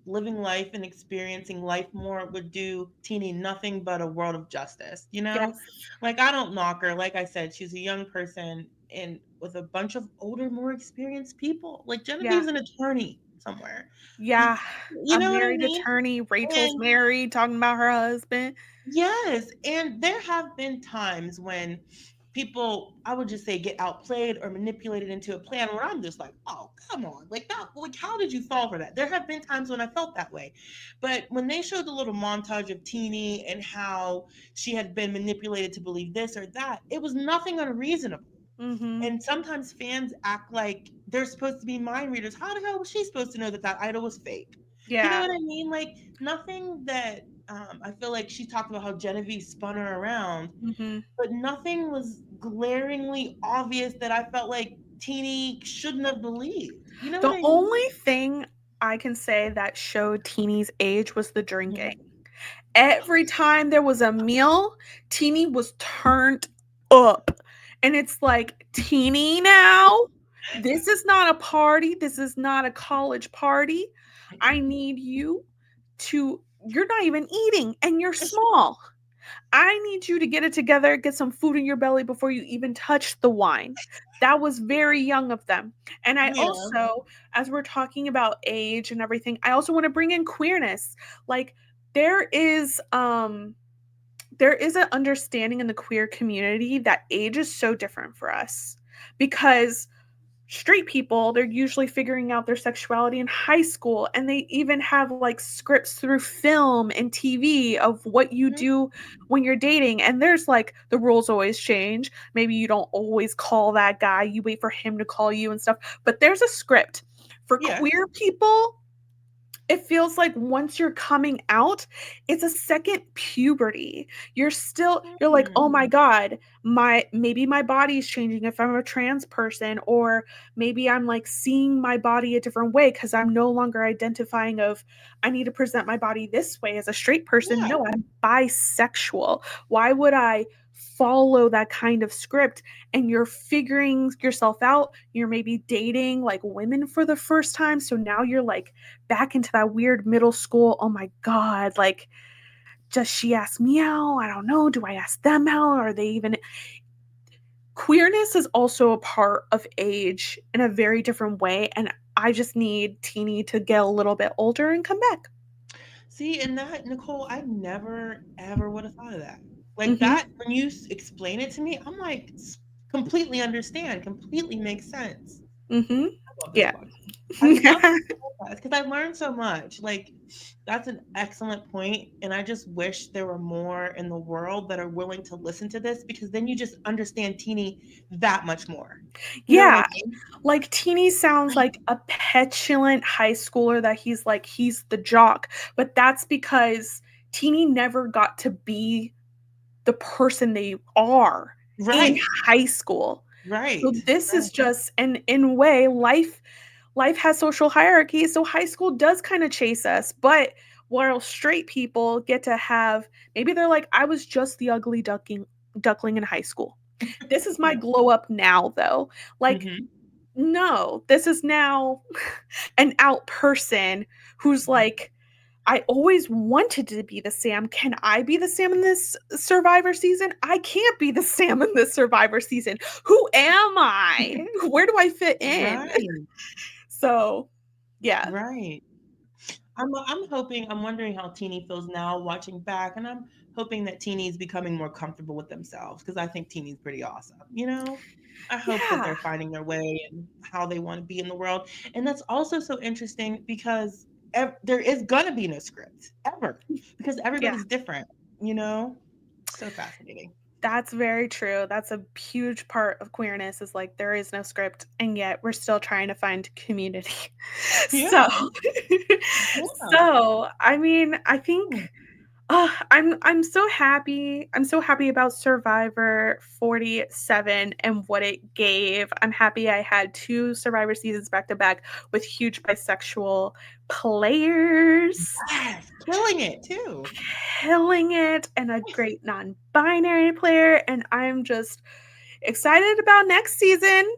living life and experiencing life more would do Teeny nothing but a world of justice, you know? Yes. Like, I don't knock her. Like I said, she's a young person and with a bunch of older, more experienced people. Like, Yeah. Genevieve's an attorney somewhere. Yeah. You A know what I married mean? attorney. Rachel's And married, talking about her husband. yes, and there have been times when people, I would just say, get outplayed or manipulated into a plan where I'm just like, oh, come on, like that, like how did you fall for that? There have been times when I felt that way, but when they showed the little montage of Teeny and how she had been manipulated to believe this or that, it was nothing unreasonable. Mm-hmm. And sometimes fans act like they're supposed to be mind readers. How the hell was she supposed to know that that idol was fake? You know Yeah. what I mean? Like nothing that I feel like she talked about how Genevieve spun her around, Mm-hmm. but nothing was glaringly obvious that I felt like Teeny shouldn't have believed. You know what The I mean? only thing I can say that showed Teeny's age was the drinking. Mhm. Every time there was a meal, Teeny was turned up. And it's like, Teeny now? This is not a party. This is not a college party. I need you to, you're not even eating and you're small. I need you to get it together, get some food in your belly before you even touch the wine. That was very young of them. And I Yeah. also, as we're talking about age and everything, I also want to bring in queerness. Like there is there is an understanding in the queer community that age is so different for us because straight people, they're usually figuring out their sexuality in high school, and they even have like scripts through film and TV of what you Mhm. do when you're dating. And there's like the rules always change. Maybe you don't always call that guy, you wait for him to call you and stuff, but there's a script. For Yeah. queer people, it feels like once you're coming out, it's a second puberty. You're like, Mhm. "Oh my god, maybe my body's changing if I'm a trans person, or maybe I'm like seeing my body a different way because I'm no longer identifying of I need to present my body this way as a straight person. Yeah. No, I'm bisexual. Why would I follow that kind of script?" And you're figuring yourself out. You're maybe dating like women for the first time, so now you're like back into that weird middle school. Oh my God. Like, does she ask me out? I don't know. Do I ask them out? Are they even. Queerness is also a part of age in a very different way. And I just need Teeny to get a little bit older and come back. See, and that, Nicole, I never ever would have thought of that. Like Mm-hmm. that, when you explain it to me, I'm like, completely understand, completely makes sense. Mm-hmm. I love this Yeah. podcast. I love this podcast because I learned so much. Like, that's an excellent point, and I just wish there were more in the world that are willing to listen to this because then you just understand Teeny that much more. You know what I Yeah. mean? Like Teeny sounds like a petulant high schooler that he's the jock, but that's because Teeny never got to be the person they are in Right, high school. So right, this is right. just and in a way life has social hierarchies, so high school does kind of chase us, but while straight people get to have maybe they're like I was just the ugly duckling in high school. This is my Yeah. glow up now though. Like Hmm. no, this is now an out person who's like I always wanted to be the Sam. Can I be the Sam in this Survivor season? I can't be the Sam in this Survivor season. Who am I? Where do I fit in? Right, So, yeah. right. I'm wondering how Teeny feels now watching back, and I'm hoping that Teeny's becoming more comfortable with themselves because I think Teeny's pretty awesome. You know, I hope that Yeah. they're finding their way and how they want to be in the world. And that's also so interesting because there is gonna be no script ever because Yeah. everybody's different. You know, so fascinating. That's very true. That's a huge part of queerness is like there is no script and yet we're still trying to find community. So Yeah, yeah. so I mean, I think I'm so happy. I'm so happy about Survivor 47 and what it gave. I'm happy I had 2 Survivor seasons back to back with huge bisexual players Yes, killing it too. killing it and a great non-binary player and I'm just excited about next season.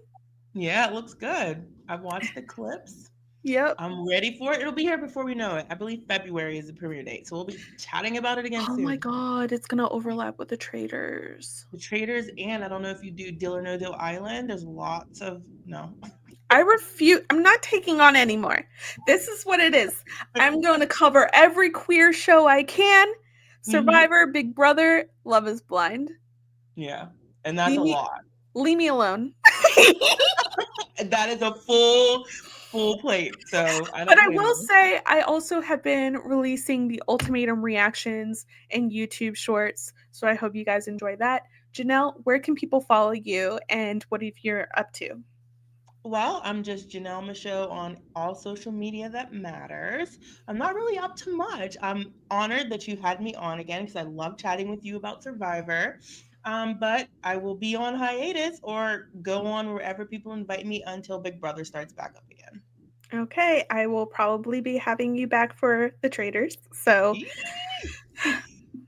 Yeah, it looks good. I've watched the clips. Yep. I'm ready for it. It'll be here before we know it. I believe February is the premiere date, so we'll be chatting about it again Oh my soon. god, it's gonna overlap with the traders. The Traders, and I don't know if you do Deal or No Deal Island. There's lots of no. I refuse. I'm not taking on anymore. This is what it is. I'm going to cover every queer show I can. Hmm. Survivor, Big Brother, Love is Blind. Yeah, and that's Leave a me, lot. leave me alone. That is a full plate. So I But don't I blame will you. say, I also have been releasing the ultimatum reactions and YouTube shorts. So I hope you guys enjoy that. Janelle, where can people follow you and what if you're up to? Well, I'm just Janelle Michaux on all social media that matters. I'm not really up to much. I'm honored that you had me on again because I love chatting with you about Survivor. But I will be on hiatus or go on wherever people invite me until Big Brother starts back up again. Okay, I will probably be having you back for the traders. So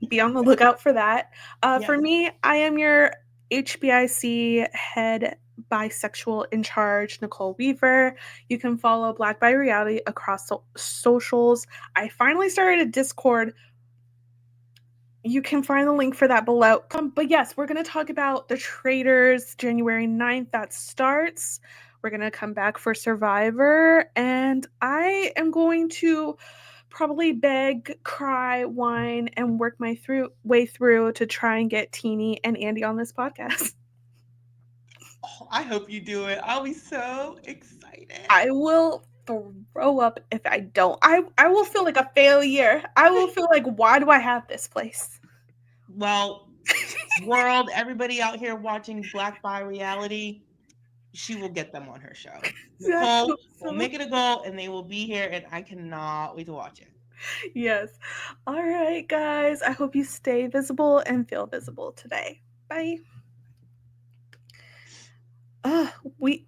be on the lookout for that. For Yes. me, I am your HBIC head bisexual in charge, Nicole Weaver. You can follow Black by Reality across socials. I finally started a Discord. You can find the link for that below. But yes, we're going to talk about the traders January 9th. That starts. We're going to come back for Survivor. And I am going to probably beg, cry, whine, and work my way through to try and get Teeny and Andy on this podcast. Oh, I hope you do it. I'll be so excited. I will throw up if I don't. I will feel like a failure. I will feel like, why do I have this place? Well, world, everybody out here watching Black by Reality, she will get them on her show. I Nicole hope will so. make it a goal and they will be here, and I cannot wait to watch it. Yes. All right, guys. I hope you stay visible and feel visible today. Bye. We